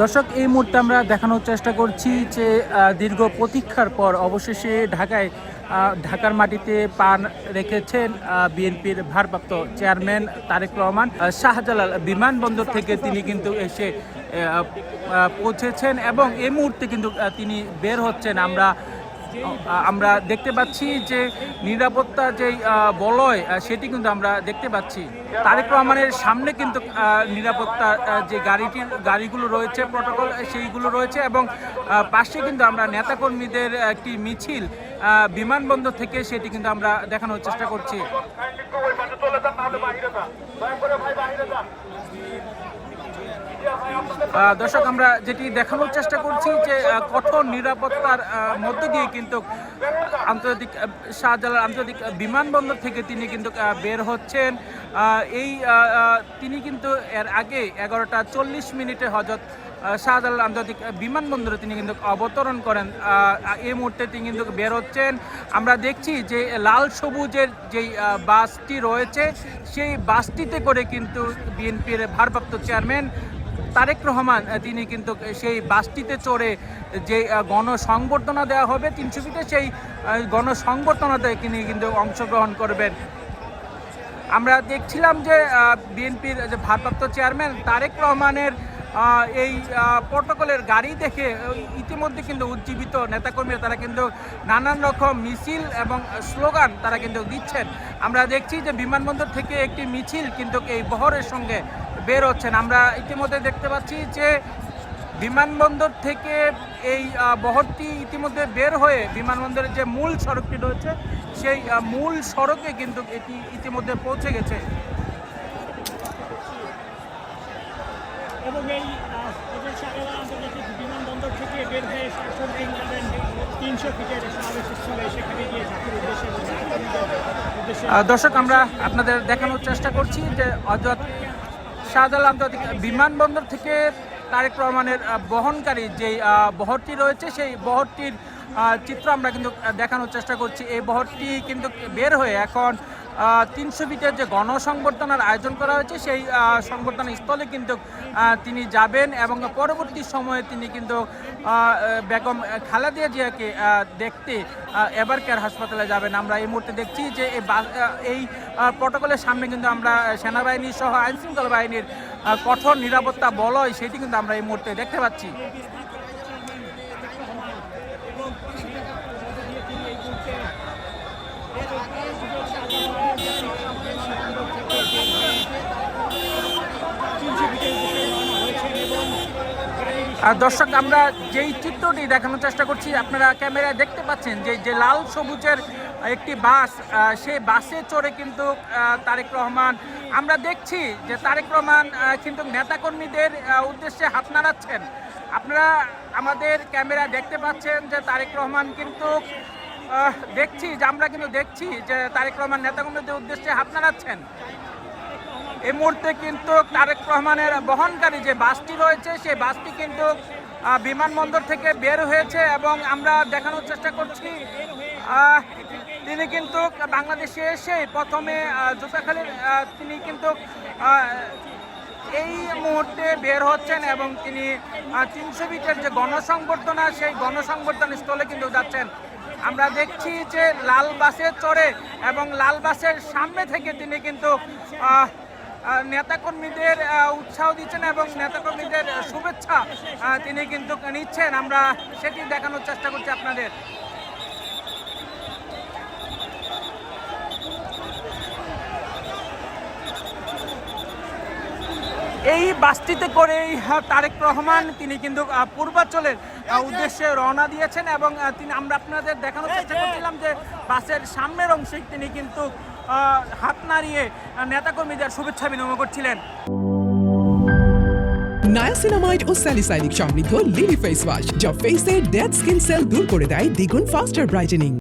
দর্শক, এই মুহূর্তে আমরা দেখানোর চেষ্টা করছি যে দীর্ঘ প্রতীক্ষার পর অবশেষে ঢাকার মাটিতে পা রেখেছেন বিএনপির ভারপ্রাপ্ত চেয়ারম্যান তারেক রহমান। শাহজালাল বিমানবন্দর থেকে তিনি কিন্তু এসে পৌঁছেছেন এবং এই মুহূর্তে কিন্তু তিনি বের হচ্ছেন। আমরা দেখতে পাচ্ছি যে নিরাপত্তা যেই বলয় সেটি কিন্তু আমরা দেখতে পাচ্ছি। তারেক রহমানের সামনে কিন্তু নিরাপত্তা যে গাড়িগুলো রয়েছে, প্রটোকল সেইগুলো রয়েছে এবং পাশে কিন্তু আমরা নেতাকর্মীদের একটি মিছিল বিমানবন্দর থেকে সেটি কিন্তু আমরা দেখানোর চেষ্টা করছি। দর্শক, আমরা যেটি দেখানোর চেষ্টা করছি যে কঠোর নিরাপত্তার মধ্য দিয়ে কিন্তু শাহজালাল আন্তর্জাতিক বিমানবন্দর থেকে তিনি কিন্তু বের হচ্ছেন। তিনি কিন্তু এর আগে 11:40 হজরত শাহজালাল আন্তর্জাতিক বিমানবন্দরে তিনি কিন্তু অবতরণ করেন। এই মুহূর্তে তিনি কিন্তু বের হচ্ছেন। আমরা দেখছি যে লাল সবুজের যেই বাসটি রয়েছে সেই বাসটিতে করে কিন্তু বিএনপির ভারপ্রাপ্ত চেয়ারম্যান তারেক রহমান তিনি কিন্তু সেই বাসটিতে চড়ে যে গণসংবর্ধনা দেওয়া হবে 300 ফিটে, সেই গণসংবর্ধনাতে তিনি কিন্তু অংশগ্রহণ করবেন। আমরা দেখছিলাম যে বিএনপির যে ভারপ্রাপ্ত চেয়ারম্যান তারেক রহমানের এই প্রটোকলের গাড়ি দেখে ইতিমধ্যে কিন্তু উজ্জীবিত নেতাকর্মীরা তারা কিন্তু নানান রকম মিছিল এবং স্লোগান তারা কিন্তু দিচ্ছেন। আমরা দেখছি যে বিমানবন্দর থেকে একটি মিছিল কিন্তু এই বহরের সঙ্গে বের হচ্ছেন। আমরা ইতিমধ্যে দেখতে পাচ্ছি যে বিমানবন্দর থেকে এই বহরটি ইতিমধ্যে বের হয়ে বিমানবন্দরের যে মূল সড়কটি রয়েছে সেই মূল সড়কে কিন্তু এটি ইতিমধ্যে পৌঁছে গেছে। এবং এই শাহজালাল আন্তর্জাতিক বিমানবন্দর থেকে বের হয়ে 300 ফিটের সমাবেশস্থলে সেখানে গিয়ে জাতির উদ্দেশ্যে। দর্শক, আমরা আপনাদের দেখানোর চেষ্টা করছি যে শাহজালাল আন্তর্জাতিক বিমানবন্দর থেকে তারেক রহমানের বহনকারী যে বহরটি রয়েছে সেই বহরটির চিত্র আমরা কিন্তু দেখানোর চেষ্টা করছি। এই বহরটি কিন্তু বের হয়ে এখন 300 ফিটের যে গণসংবর্ধনার আয়োজন করা হয়েছে সেই সংবর্ধনা স্থলে কিন্তু তিনি যাবেন এবং পরবর্তী সময়ে তিনি কিন্তু বেগম খালেদা জিয়াকে দেখতে এবারকার হাসপাতালে যাবেন। আমরা এই মুহূর্তে দেখছি যে এই প্রটোকলের সামনে কিন্তু আমরা সেনাবাহিনী সহ আইনশৃঙ্খলা বাহিনীর কঠোর নিরাপত্তা বলয় সেটি কিন্তু আমরা এই মুহূর্তে দেখতে পাচ্ছি। দর্শক, আমরা যেই চিত্রটি দেখানোর চেষ্টা করছি আপনারা ক্যামেরায় দেখতে পাচ্ছেন যে লাল সবুজের একটি বাস, সেই বাসে চড়ে কিন্তু তারেক রহমান, আমরা দেখছি যে তারেক রহমান কিন্তু নেতাকর্মীদের উদ্দেশ্যে হাত নাড়াচ্ছেন। আপনারা আমাদের ক্যামেরায় দেখতে পাচ্ছেন যে তারেক রহমান কিন্তু আমরা কিন্তু দেখছি যে তারেক রহমান নেতাকর্মীদের উদ্দেশ্যে হাত নাড়াচ্ছেন। এই মুহূর্তে কিন্তু তারেক রহমানের বহনকারী যে বাসটি রয়েছে সেই বাসটি কিন্তু বিমানবন্দর থেকে বের হয়েছে এবং আমরা দেখানোর চেষ্টা করছি তিনি কিন্তু বাংলাদেশে এসে প্রথমে জুতাখালীর তিনি কিন্তু এই মুহূর্তে বের হচ্ছেন এবং তিনি 300 ফিটের যে গণসংবর্ধনা সেই গণসংবর্ধনা স্থলে কিন্তু যাচ্ছেন। আমরা দেখছি যে লাল বাসে চড়ে এবং লাল বাসের সামনে থেকে তিনি কিন্তু নেতাকর্মীদের উৎসাহ দিচ্ছেন এবং নেতাকর্মীদের শুভেচ্ছা তিনি কিন্তু নিচ্ছেন। আমরা সেটি দেখানোর চেষ্টা করছি আপনাদের। এই বাসটিতে করেই তারেক রহমান তিনি কিন্তু পূর্বাঞ্চলের উদ্দেশ্যে রওনা দিয়েছেন এবং আমরা আপনাদের দেখানোর চেষ্টা করছিলাম যে বাসের সামনের অংশে তিনি কিন্তু হাত নাড়িয়ে নেতাকর্মীদের শুভেচ্ছা বিনিময় করছিলেন। নায়াসিনামাইড ও স্যালিসাইলিক সমৃদ্ধ লিলি ফেস ওয়াশ যা ফেসের ডেড স্কিন সেল দূর করে দেয় দ্বিগুণ ফাস্টার ব্রাইটেনিং।